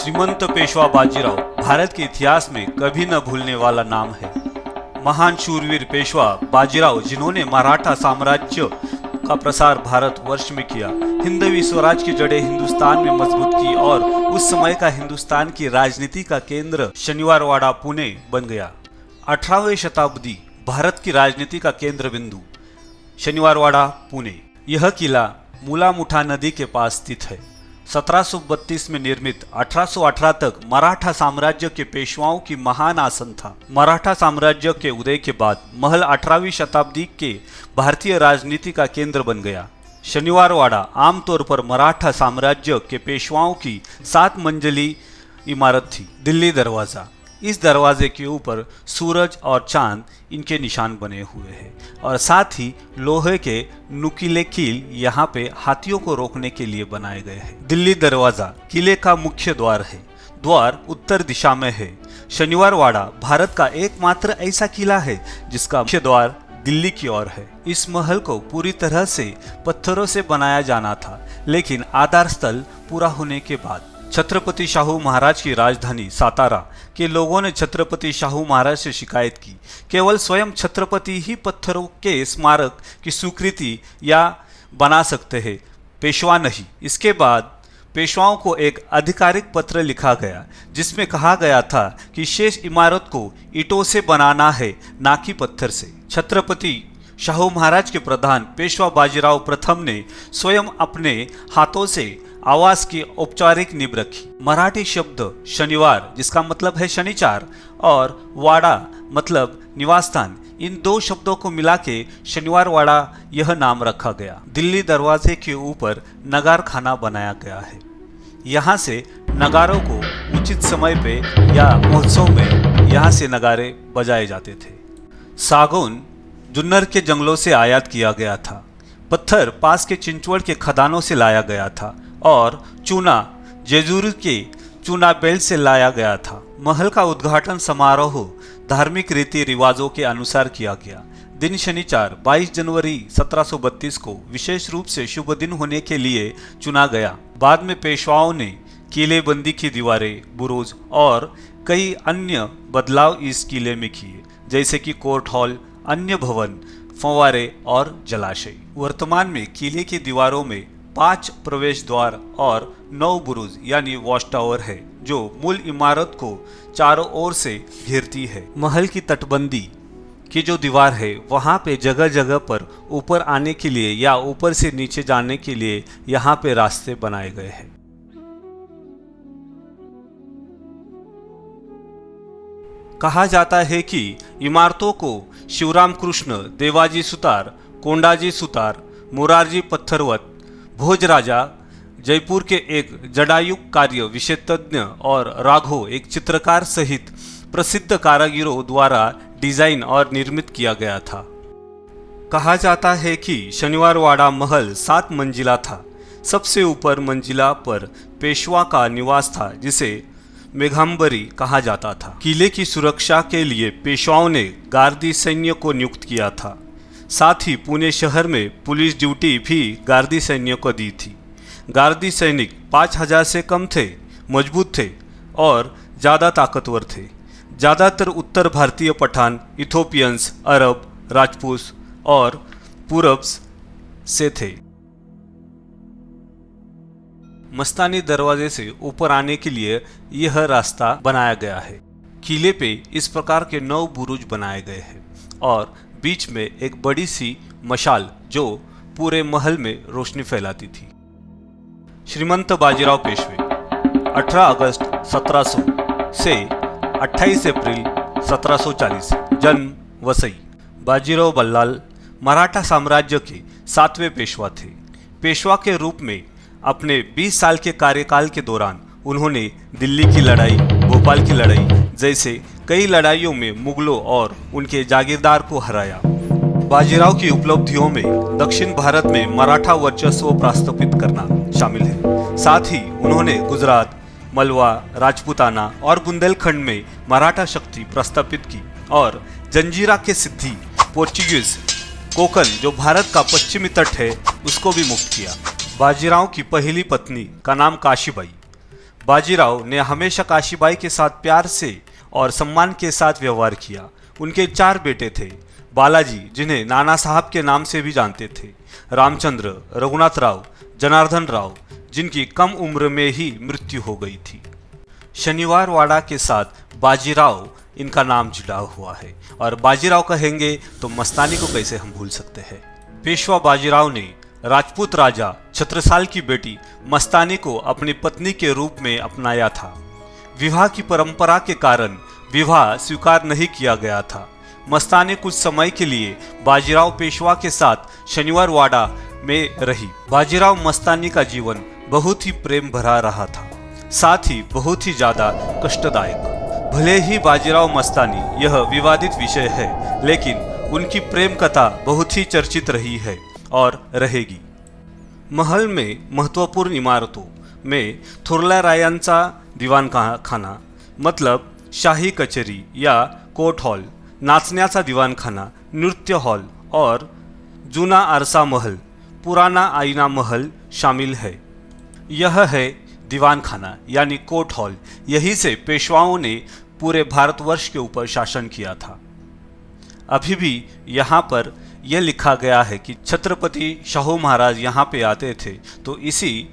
श्रीमंत पेशवा बाजीराव भारत के इतिहास में कभी न भूलने वाला नाम है। महान शूरवीर पेशवा बाजीराव जिन्होंने मराठा साम्राज्य का प्रसार भारतवर्ष में किया, हिंदवी स्वराज की जड़ें हिंदुस्तान में मजबूत की और उस समय का हिंदुस्तान की राजनीति का केंद्र शनिवारवाड़ा पुणे बन गया। 18वीं शताब्दी भारत की राजनीति का केंद्र बिंदु शनिवारवाड़ा पुणे। यह किला मूला मुठा नदी के पास स्थित है। 1732 में निर्मित 1818 तक मराठा साम्राज्य के पेशवाओं की महान आसन था। मराठा साम्राज्य के उदय के बाद महल 18वीं शताब्दी के भारतीय राजनीति का केंद्र बन गया। शनिवारवाड़ा आमतौर पर मराठा साम्राज्य के पेशवाओं की 7 मंजिली इमारत थी। दिल्ली दरवाज़ा, इस दरवाजे के ऊपर सूरज और चांद इनके निशान बने हुए हैं और साथ ही लोहे के नुकीले कील यहाँ पे हाथियों को रोकने के लिए बनाए गए हैं। दिल्ली दरवाजा किले का मुख्य द्वार है। द्वार उत्तर दिशा में है। शनिवारवाड़ा भारत का एकमात्र ऐसा किला है जिसका मुख्य द्वार दिल्ली की ओर है। इस महल को पूरी तरह से पत्थरों से बनाया जाना था, लेकिन आधार स्थल पूरा होने के बाद छत्रपति शाहू महाराज की राजधानी सातारा के लोगों ने छत्रपति शाहू महाराज से शिकायत की। केवल स्वयं छत्रपति ही पत्थरों के स्मारक की स्वीकृति या बना सकते हैं, पेशवा नहीं। इसके बाद पेशवाओं को एक आधिकारिक पत्र लिखा गया जिसमें कहा गया था कि शेष इमारत को ईंटों से बनाना है, ना कि पत्थर से। छत्रपति शाहू महाराज के प्रधान पेशवा बाजीराव प्रथम ने स्वयं अपने हाथों से आवास की औपचारिक नींव रखी। मराठी शब्द शनिवार, जिसका मतलब है शनिचार, और वाड़ा मतलब निवास स्थान, इन 2 शब्दों को मिला के शनिवारवाड़ा यह नाम रखा गया। दिल्ली दरवाजे के ऊपर नगार खाना बनाया गया है। यहाँ से नगारों को उचित समय पे या महोत्सव में यहाँ से नगारे बजाए जाते थे। सागौन जुन्नर के जंगलों से आयात किया गया था। पत्थर पास के चिंचवड़ के खदानों से लाया गया था और चूना जेजूर के चूना बेल्ट से लाया गया था। महल का उद्घाटन समारोह धार्मिक रीति रिवाजों के अनुसार किया गया। दिन शनिवार 22 जनवरी 1732 को विशेष रूप से शुभ दिन होने के लिए चुना गया। बाद में पेशवाओं ने किलेबंदी की दीवारें, बुरुज और कई अन्य बदलाव इस किले में किए, जैसे कि कोर्ट हॉल, अन्य भवन, फंवारे और जलाशय। वर्तमान में किले की दीवारों में 5 प्रवेश द्वार और 9 बुरुज यानी वॉच टावर है, जो मूल इमारत को चारों ओर से घेरती है। महल की तटबंदी की जो दीवार है, वहाँ पे जगह जगह पर ऊपर आने के लिए या ऊपर से नीचे जाने के लिए यहाँ पे रास्ते बनाए गए हैं। कहा जाता है कि इमारतों को शिवराम कृष्ण, देवाजी सुतार, कोंडाजी सुतार, मुरारजी पत्थरवत, भोजराजा, जयपुर के एक जटायु कार्य विशेषज्ञ और राघव एक चित्रकार सहित प्रसिद्ध कारीगरों द्वारा डिजाइन और निर्मित किया गया था। कहा जाता है कि शनिवारवाड़ा महल 7 मंजिला था। सबसे ऊपर मंजिला पर पेशवा का निवास था, जिसे मेघांबरी कहा जाता था। किले की सुरक्षा के लिए पेशवाओं ने गार्दी सैन्य को नियुक्त किया था। साथ ही पुणे शहर में पुलिस ड्यूटी भी गार्दी सैन्य को दी थी। गार्दी सैनिक 5000 से कम थे, मजबूत थे और ज़्यादा ताकतवर थे। ज़्यादातर उत्तर भारतीय पठान, इथोपियंस, अरब, राजपूत और पुरब्स से थे। मस्तानी दरवाजे से ऊपर आने के लिए यह रास्ता बनाया गया है। किले पे इस प्रकार के 9 बुरुज बनाए गए हैं और बीच में एक बड़ी सी मशाल जो पूरे महल में रोशनी फैलाती थी। श्रीमंत बाजीराव पेशवे 18 अगस्त 1700 से 28 अप्रैल 1740, जन्म वसई। बाजीराव बल्लाल मराठा साम्राज्य के 7वें पेशवा थे। पेशवा के रूप में अपने 20 साल के कार्यकाल के दौरान उन्होंने दिल्ली की लड़ाई, भोपाल की लड़ाई जैसे कई लड़ाइयों में मुगलों और उनके जागीरदार को हराया। बाजीराव की उपलब्धियों में दक्षिण भारत में मराठा वर्चस्व प्रस्थापित करना शामिल है। साथ ही उन्होंने गुजरात, मलवा, राजपूताना और बुंदेलखंड में मराठा शक्ति प्रस्थापित की और जंजीरा के सिद्धि, पोर्चुगीज कोंकण जो भारत का पश्चिमी तट है, उसको भी मुक्त किया। बाजीराव की पहली पत्नी का नाम काशीबाई। बाजीराव ने हमेशा काशीबाई के साथ प्यार से और सम्मान के साथ व्यवहार किया। उनके 4 बेटे थे। बालाजी, जिन्हें नाना साहब के नाम से भी जानते थे, रामचंद्र, रघुनाथ राव, जनार्दन राव, जिनकी कम उम्र में ही मृत्यु हो गई थी। शनिवार वाड़ा के साथ बाजीराव इनका नाम जुड़ा हुआ है, और बाजीराव कहेंगे तो मस्तानी को कैसे हम भूल सकते हैं। पेशवा बाजीराव ने राजपूत राजा छत्रसाल की बेटी मस्तानी को अपनी पत्नी के रूप में अपनाया था। विवाह की परंपरा के कारण विवाह स्वीकार नहीं किया गया था। मस्तानी कुछ समय के लिए बाजीराव पेशवा के साथ शनिवार वाड़ा में रही। बाजीराव मस्तानी का जीवन बहुत ही प्रेम भरा रहा था, साथ ही बहुत ही ज्यादा कष्टदायक। भले ही बाजीराव मस्तानी यह विवादित विषय है, लेकिन उनकी प्रेम कथा बहुत ही चर्चित रही है और रहेगी। महल में महत्वपूर्ण इमारतों में थोरल्या रायांचा दिवाण खाना मतलब शाही कचेरी या कोर्ट हॉल, नाचण्याचा दिवाणखाना, नृत्य हॉल और जूना आरसा महल, पुराना आईना महल शामिल है। यह है दीवान खाना यानी कोर्ट हॉल। यहीं से पेशवाओं ने पूरे भारतवर्ष के ऊपर शासन किया था। अभी भी यहाँ पर यह लिखा गया है कि छत्रपति शाहू महाराज यहाँ पे आते थे तो इसी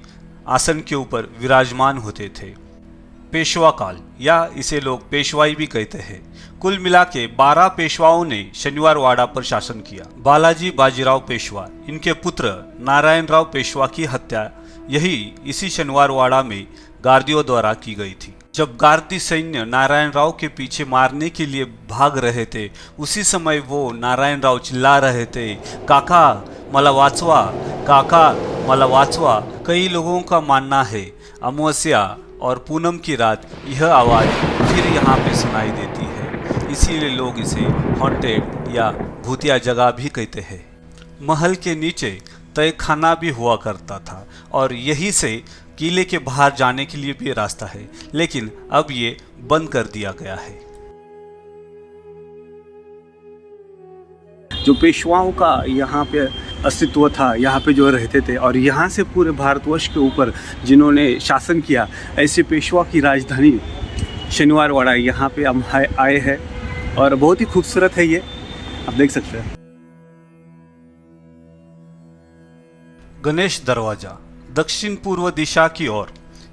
आसन के ऊपर विराजमान होते थे। पेशवा काल या इसे लोग पेशवाई भी कहते हैं। कुल मिला के 12 पेशवाओं ने शनिवार वाड़ा पर शासन किया। बालाजी बाजीराव पेशवा, इनके पुत्र नारायणराव पेशवा की हत्या यही इसी शनिवार वाड़ा में गार्दियों द्वारा की गई थी। जब गार्दी सैन्य नारायणराव के पीछे मारने के लिए भाग रहे थे, उसी समय वो नारायणराव चिल्ला रहे थे, काका मला वाचवा, काका मला वाचवा। कई लोगों का मानना है अमावस्या और पूनम की रात यह आवाज़ फिर यहाँ पे सुनाई देती है, इसीलिए लोग इसे हॉन्टेड या भूतिया जगह भी कहते हैं। महल के नीचे तय खाना भी हुआ करता था और यहीं से किले के बाहर जाने के लिए भी रास्ता है, लेकिन अब ये बंद कर दिया गया है। जो पेशवाओं का यहाँ पे अस्तित्व था, यहाँ पे जो रहते थे और यहाँ से पूरे भारतवर्ष के ऊपर जिन्होंने शासन किया, ऐसे पेशवा की राजधानी शनिवार वाड़ा यहाँ पे हम आए हैं और बहुत ही खूबसूरत है ये, आप देख सकते हैं। गणेश दरवाजा दक्षिण पूर्व दिशा की ओर।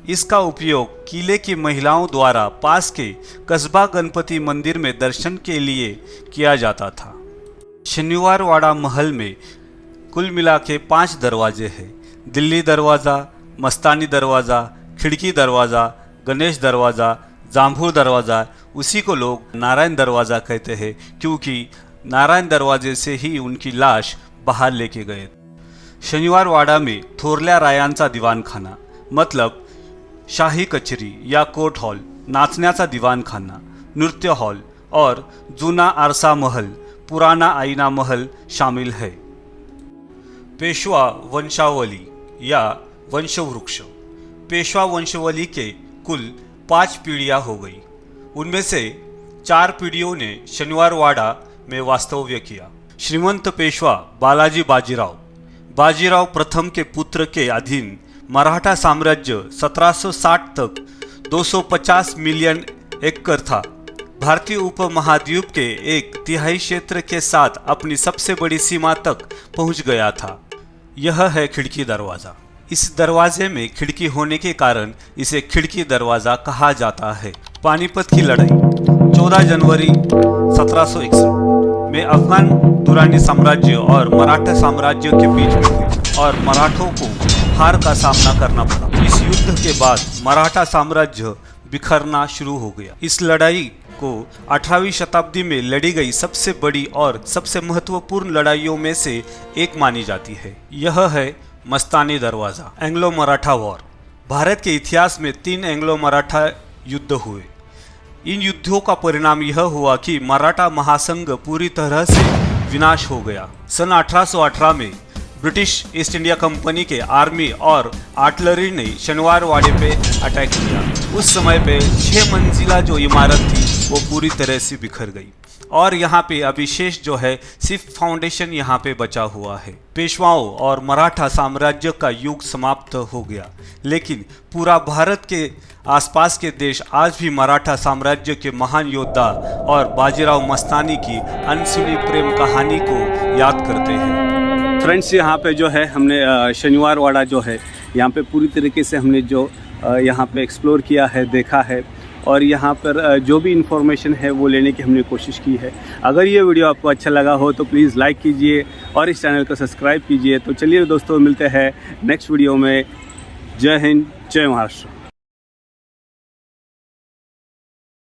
इसका उपयोग किले की महिलाओं द्वारा पास के कस्बा गणपति मंदिर में दर्शन के लिए किया जाता था। शनिवार वाड़ा महल में कुल मिला के 5 दरवाजे हैं। दिल्ली दरवाज़ा, मस्तानी दरवाज़ा, खिड़की दरवाज़ा, गणेश दरवाज़ा, जाम्बू दरवाज़ा। उसी को लोग नारायण दरवाज़ा कहते हैं क्योंकि नारायण दरवाजे से ही उनकी लाश बाहर लेके गए। शनिवार वाड़ा में थोरल्या रायांचा दिवाणखाना मतलब शाही कचेरी या कोर्ट हॉल, नाचण्याचा दिवाणखाना, नृत्य हॉल और जूना आरसा महल, पुराना आईना महल शामिल है। पेशवा वंशावली या वंशवृक्ष। पेशवा वंशावली के कुल 5 पीढ़ियाँ हो गई। उनमें से 4 पीढ़ियों ने शनिवार वाड़ा में वास्तव्य किया। श्रीमंत पेशवा बालाजी बाजीराव प्रथम के पुत्र के अधीन मराठा साम्राज्य 1760 तक 250 मिलियन एकड़ था। भारतीय उपमहाद्वीप के 1/3 क्षेत्र के साथ अपनी सबसे बड़ी सीमा तक पहुंच गया था। यह है खिड़की दरवाज़ा। इस दरवाजे में खिड़की होने के कारण इसे खिड़की दरवाज़ा कहा जाता है। पानीपत की लड़ाई 14 जनवरी 1761 में अफगान दुरानी साम्राज्य और मराठा साम्राज्य के बीच में हुई और मराठों को हार का सामना करना पड़ा। इस युद्ध के बाद मराठा साम्राज्य बिखरना शुरू हो गया। इस लड़ाई को 18वीं शताब्दी में लड़ी गई सबसे बड़ी और सबसे महत्वपूर्ण लड़ाइयों में से एक मानी जाती है। यह है मस्तानी दरवाज़ा। Anglo Maratha war. भारत के इतिहास में 3 एंग्लो मराठा युद्ध हुए। इन युद्धों का परिणाम यह हुआ कि मराठा महासंघ पूरी तरह से विनाश हो गया। सन 1818 में ब्रिटिश ईस्ट इंडिया कंपनी के आर्मी और आर्टिलरी ने शनिवार वाड़े पे अटैक किया। उस समय पे 6 मंजिला जो इमारत थी वो पूरी तरह से बिखर गई और यहाँ पे अभी शेष जो है सिर्फ फाउंडेशन यहाँ पे बचा हुआ है। पेशवाओं और मराठा साम्राज्य का युग समाप्त हो गया, लेकिन पूरा भारत के आसपास के देश आज भी मराठा साम्राज्य के महान योद्धा और बाजीराव मस्तानी की अनसुनी प्रेम कहानी को याद करते हैं। फ्रेंड्स, यहाँ पे जो है हमने शनिवार वाड़ा जो है यहाँ पे पूरी तरीके से हमने जो यहाँ पे एक्सप्लोर किया है, देखा है और यहाँ पर जो भी इंफॉर्मेशन है वो लेने की हमने कोशिश की है। अगर ये वीडियो आपको अच्छा लगा हो तो प्लीज़ लाइक कीजिए और इस चैनल को सब्सक्राइब कीजिए। तो चलिए दोस्तों, मिलते हैं नेक्स्ट वीडियो में। जय हिंद, जय महाराष्ट्र।